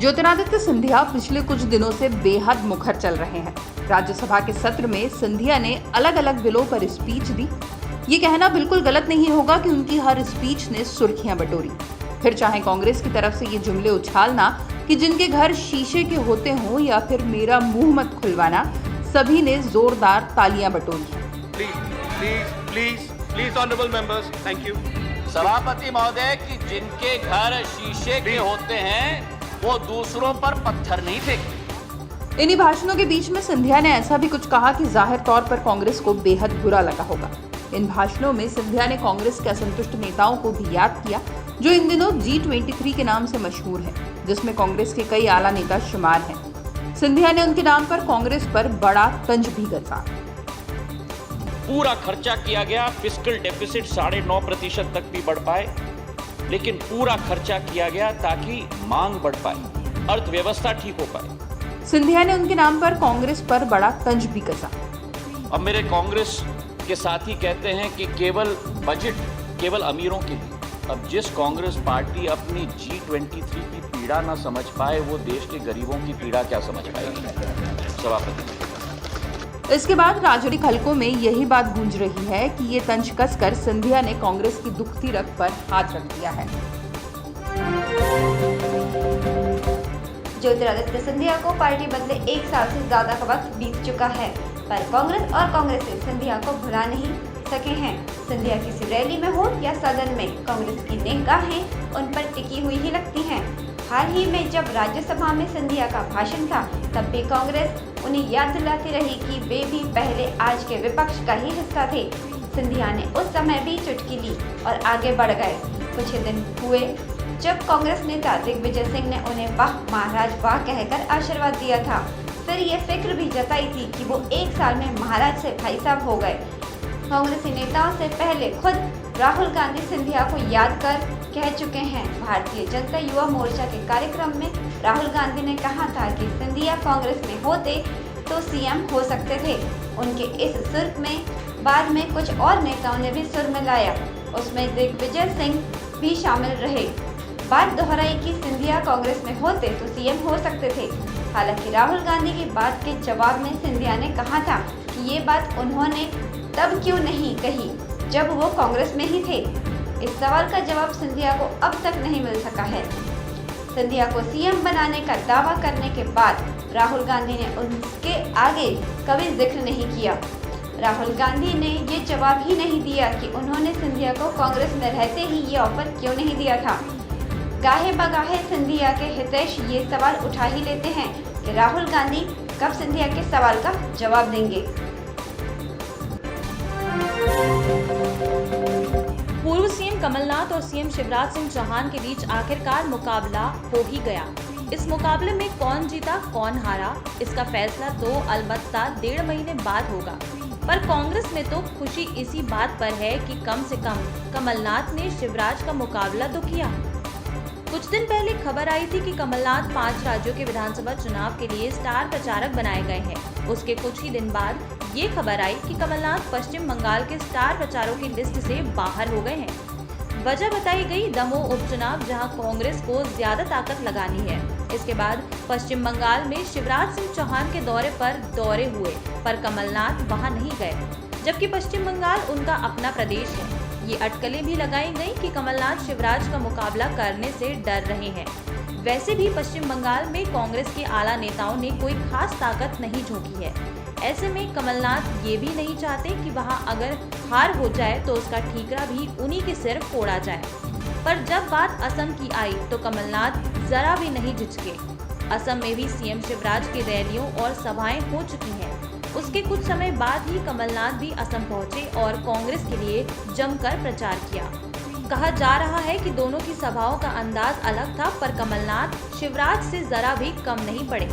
ज्योतिरादित्य सिंधिया पिछले कुछ दिनों से बेहद मुखर चल रहे हैं। राज्यसभा के सत्र में सिंधिया ने अलग अलग बिलों पर स्पीच दी। ये कहना बिल्कुल गलत नहीं होगा कि उनकी हर स्पीच ने सुर्खियां बटोरी। फिर चाहे कांग्रेस की तरफ से ये जुमले उछालना कि जिनके घर शीशे के होते हों या फिर मेरा मुंह मत खुलवाना, सभी ने जोरदार तालियां बटोरी हैं। Please honourable members, thank you. सभापति महोदय कि जिनके घर शीशे के होते हैं वो दूसरों पर पत्थर नहीं फेंकते। इन्हीं भाषणों के बीच में सिंधिया ने ऐसा भी कुछ कहा कि जाहिर तौर पर कांग्रेस को बेहद बुरा लगा होगा। इन भाषणों में सिंधिया ने कांग्रेस के असंतुष्ट नेताओं को भी याद किया, जो इन दिनों G23 के नाम से मशहूर है, जिसमें कांग्रेस के कई आला नेता शुमार हैं। सिंधिया ने उनके नाम पर कांग्रेस पर बड़ा तंज भी कसा। पूरा खर्चा किया गया, फिस्कल डेफिसिट 9.5% तक भी बढ़ पाए, लेकिन पूरा खर्चा किया गया ताकि मांग बढ़ पाए, अर्थव्यवस्था ठीक हो पाए। सिंधिया ने उनके नाम पर कांग्रेस पर बड़ा तंज भी कसा। अब मेरे कांग्रेस के साथी कहते हैं कि केवल बजट केवल अमीरों के लिए। अब जिस कांग्रेस पार्टी अपनी G23 की पीड़ा ना समझ पाए, वो देश के गरीबों की पीड़ा क्या समझ पाएगी। सभापति। इसके बाद राजनीतिक हलकों में यही बात गूंज रही है कि ये तंज कसकर सिंधिया ने कांग्रेस की दुखती रग पर हाथ रख दिया है। ज्योतिरादित्य सिंधिया को पार्टी बदले 1 साल से ज्यादा का वक्त बीत चुका है, पर कांग्रेस और कांग्रेसी सिंधिया को भुला नहीं सके हैं। सिंधिया किसी रैली में हो या सदन में, कांग्रेस की निगाहें उन पर टिकी हुई ही लगती हैं। हाल ही में जब राज्यसभा में सिंधिया का भाषण था, तब भी कांग्रेस उन्हें याद दिलाती रही कि वे भी पहले आज के विपक्ष का ही हिस्सा थे। सिंधिया ने उस समय भी चुटकी ली और आगे बढ़ गए। कुछ दिन हुए जब कांग्रेस नेता दिग्विजय सिंह ने उन्हें वाह महाराज वाह कहकर आशीर्वाद दिया था। फिर ये फिक्र भी जताई थी कि वो 1 साल में महाराज से भाई साहब हो गए। कांग्रेसी नेताओं से पहले खुद राहुल गांधी सिंधिया को याद कर कह चुके हैं। भारतीय जनता युवा मोर्चा के कार्यक्रम में राहुल गांधी ने कहा था कि सिंधिया कांग्रेस में होते तो सीएम हो सकते थे। उनके इस सुर में बाद में कुछ और नेताओं ने भी सुर मिलाया, उसमें दिग्विजय सिंह भी शामिल रहे। बात दोहराई कि सिंधिया कांग्रेस में होते तो सीएम हो सकते थे। हालांकि राहुल गांधी की बात के जवाब में सिंधिया ने कहा था कि ये बात उन्होंने तब क्यों नहीं कही जब वो कांग्रेस में ही थे। इस सवाल का जवाब सिंधिया को अब तक नहीं मिल सका है। सिंधिया को सीएम बनाने का दावा करने के बाद राहुल गांधी ने उनके आगे कभी जिक्र नहीं किया। राहुल गांधी ने ये जवाब ही नहीं दिया कि उन्होंने सिंधिया को कांग्रेस में रहते ही ये ऑफर क्यों नहीं दिया था। गाहे बगाहे सिंधिया के हितैष ये सवाल उठा ही लेते हैं कि राहुल गांधी कब सिंधिया के सवाल का जवाब देंगे। पूर्व सीएम कमलनाथ और सीएम शिवराज सिंह चौहान के बीच आखिरकार मुकाबला हो ही गया। इस मुकाबले में कौन जीता कौन हारा, इसका फैसला तो अलबत्ता 1.5 महीने बाद होगा। पर कांग्रेस में तो खुशी इसी बात पर है कि कम से कम कमलनाथ ने शिवराज का मुकाबला तो किया। कुछ दिन पहले खबर आई थी कि कमलनाथ 5 राज्यों के विधानसभा चुनाव के लिए स्टार प्रचारक बनाए गए हैं। उसके कुछ ही दिन बाद ये खबर आई कि कमलनाथ पश्चिम बंगाल के स्टार प्रचारकों की लिस्ट से बाहर हो गए हैं। वजह बताई गई दमोह उपचुनाव, जहां कांग्रेस को ज्यादा ताकत लगानी है। इसके बाद पश्चिम बंगाल में शिवराज सिंह चौहान के दौरे हुए, पर कमलनाथ वहां नहीं गए, जबकि पश्चिम बंगाल उनका अपना प्रदेश है। ये अटकलें भी लगाई गई कि कमलनाथ शिवराज का मुकाबला करने से डर रहे हैं। वैसे भी पश्चिम बंगाल में कांग्रेस के आला नेताओं ने कोई खास ताकत नहीं झोंकी है। ऐसे में कमलनाथ ये भी नहीं चाहते कि वहां अगर हार हो जाए तो उसका ठीकरा भी उन्हीं के सिर फोड़ा जाए। पर जब बात असम की आई तो कमलनाथ जरा भी नहीं झिझके। असम में भी सीएम शिवराज की रैलियों और सभाएं हो चुकी हैं। उसके कुछ समय बाद ही कमलनाथ भी असम पहुंचे और कांग्रेस के लिए जमकर प्रचार किया। कहा जा रहा है कि दोनों की सभाओं का अंदाज अलग था, पर कमलनाथ शिवराज से जरा भी कम नहीं पड़े।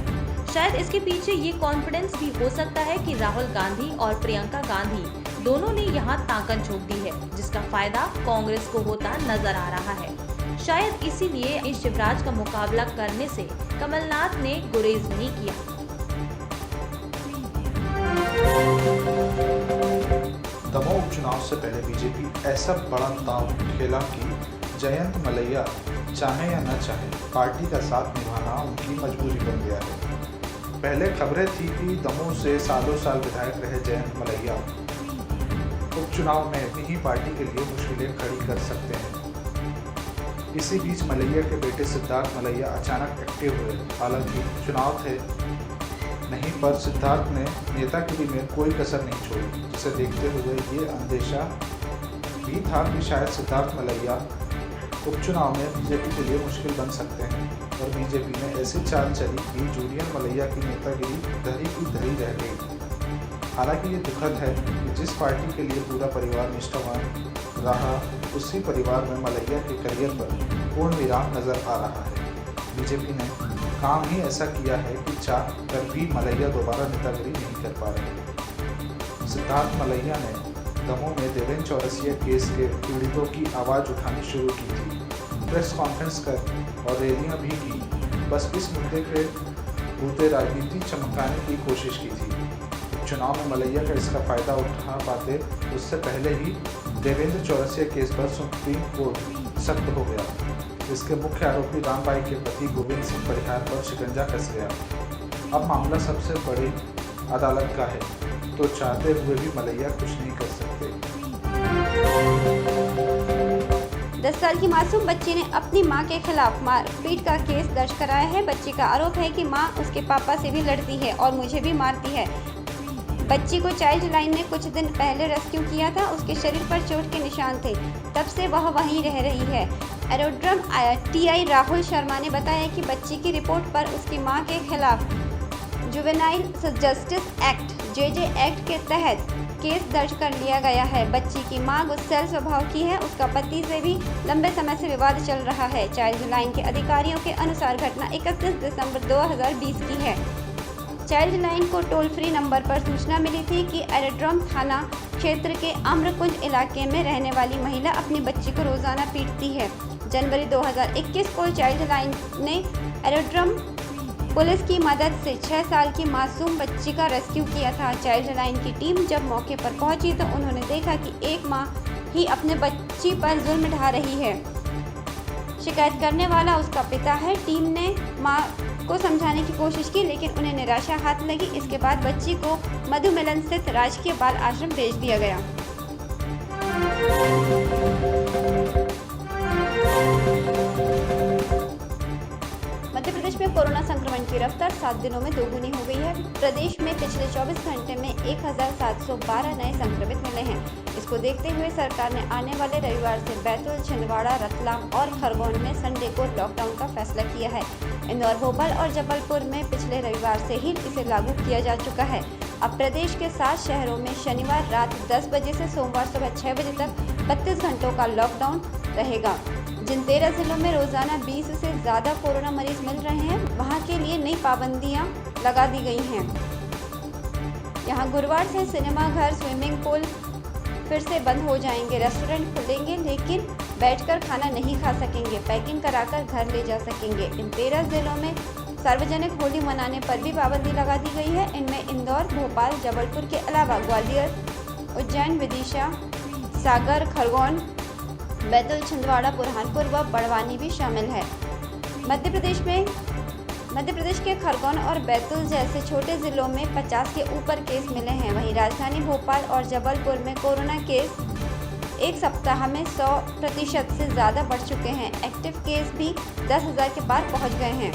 शायद इसके पीछे ये कॉन्फिडेंस भी हो सकता है कि राहुल गांधी और प्रियंका गांधी दोनों ने यहाँ ताकत झोंक दी है, जिसका फायदा कांग्रेस को होता नजर आ रहा है। शायद इसीलिए इस शिवराज का मुकाबला करने से कमलनाथ ने गुरेज नहीं किया। दमोह उपचुनाव से पहले बीजेपी ऐसा बड़ा दांव खेला कि जयंत मलैया चाहे या न चाहे पार्टी का साथ निभाना उनकी मजबूरी बन गया है। पहले खबरें थी कि दमोह से सालों साल विधायक रहे जयंत मलैया उपचुनाव में अपनी ही पार्टी के लिए मुश्किलें खड़ी कर सकते हैं। इसी बीच मलैया के बेटे सिद्धार्थ मलैया अचानक एक्टिव हुए। हालांकि चुनाव थे नहीं, पर सिद्धार्थ ने नेतागिरी में कोई कसर नहीं छोड़ी, जिसे देखते हुए ये अंदेशा भी था कि शायद सिद्धार्थ मलैया उपचुनाव में बीजेपी के लिए मुश्किल बन सकते हैं। और बीजेपी ने ऐसी चाल चली कि जूनियर मलैया की नेतागिरी धरी की धरी रह गई। हालांकि ये दुखद है कि जिस पार्टी के लिए पूरा परिवार निष्ठावान रहा, उसी परिवार में मलैया के करियर पर पूर्ण विराम नजर आ रहा है। बीजेपी ने काम ही ऐसा किया है कि चाह कर भी मलैया दोबारा नेतागिरी नहीं कर पा रहे। सिद्धार्थ मलैया ने दमोह में देवेंद्र चौरसिया केस के पीड़ितों की आवाज़ उठानी शुरू की थी, प्रेस कॉन्फ्रेंस कर और रैलियां भी की। बस इस मुद्दे के बूते राजनीति चमकाने की कोशिश की थी। चुनाव में मलैया का इसका फायदा उठा पाते उससे पहले ही देवेंद्र चौरसिया केस पर सुप्रीम कोर्ट सख्त हो गया। इसके मुख्य आरोपी रामबाई के पति गोविंद सिंह परिहार पर शिकंजा कस गया। अब मामला सबसे बड़ी अदालत का है, तो चाहते हुए भी मलैया कुछ नहीं कर सकते। 10 साल की मासूम बच्ची ने अपनी मां के खिलाफ मारपीट का केस दर्ज कराया है। बच्ची का आरोप है कि मां उसके पापा से भी लड़ती है और मुझे भी मारती है। बच्ची को चाइल्ड लाइन ने कुछ दिन पहले रेस्क्यू किया था। उसके शरीर पर चोट के निशान थे, तब से वह वहीं रह रही है। एरोड्रम टीआई राहुल शर्मा ने बताया कि बच्ची की रिपोर्ट पर उसकी मां के खिलाफ juvenile justice act JJ act के तहत केस दर्ज कर लिया गया है। बच्ची की मां गुस्सैल स्वभाव की है। उसका पति से भी लंबे समय से विवाद चल रहा है। चाइल्ड लाइन के अधिकारियों के अनुसार घटना 31 दिसंबर 2020 की है। चाइल्ड लाइन को टोल फ्री नंबर पर सूचना मिली थी कि एरोड्रम थाना क्षेत्र के आम्रकुंज इलाके में रहने वाली महिला अपनी बच्ची को रोजाना पीटती है। जनवरी 2021 को चाइल्ड लाइन ने एरोड्रम पुलिस की मदद से 6 साल की मासूम बच्ची का रेस्क्यू किया था। चाइल्ड लाइन की टीम जब मौके पर पहुंची तो उन्होंने देखा कि एक मां ही अपने बच्ची पर जुल्म ढा रही है। शिकायत करने वाला उसका पिता है। टीम ने मां को समझाने की कोशिश की, लेकिन उन्हें निराशा हाथ लगी। इसके बाद बच्ची को मधुमिलन स्थित राजकीय बाल आश्रम भेज दिया गया। मध्य प्रदेश में कोरोना संक्रमण की रफ्तार 7 दिनों में दोगुनी हो गई है। प्रदेश में पिछले 24 घंटे में 1712 नए संक्रमित मिले हैं। इसको देखते हुए सरकार ने आने वाले रविवार से बैतूल, छिंदवाड़ा, रतलाम और खरगोन में संडे को लॉकडाउन का फैसला किया है। इंदौर, भोपाल और जबलपुर में पिछले रविवार से ही इसे लागू किया जा चुका है। अब प्रदेश के 7 शहरों में शनिवार रात 10 बजे से सोमवार सुबह 6 बजे तक 32 घंटों का लॉकडाउन रहेगा। जिन 13 जिलों में रोजाना 20 से ज़्यादा कोरोना मरीज मिल रहे हैं, वहां के लिए नई पाबंदियां लगा दी गई हैं। यहां गुरुवार से सिनेमा घर, स्विमिंग पूल फिर से बंद हो जाएंगे। रेस्टोरेंट खुलेंगे, लेकिन बैठकर खाना नहीं खा सकेंगे। पैकिंग कराकर घर ले जा सकेंगे। इन 13 जिलों में सार्वजनिक होली मनाने पर भी पाबंदी लगा दी गई है। इनमें इंदौर, भोपाल, जबलपुर के अलावा ग्वालियर, उज्जैन, विदिशा, सागर, खरगोन, बैतूल, छिंदवाड़ा, बुरहानपुर व बड़वानी भी शामिल है। मध्य प्रदेश के खरगोन और बैतूल जैसे छोटे जिलों में 50 के ऊपर केस मिले हैं। वहीं राजधानी भोपाल और जबलपुर में कोरोना केस एक सप्ताह में 100% से ज़्यादा बढ़ चुके हैं। एक्टिव केस भी 10,000 के पार पहुंच गए हैं।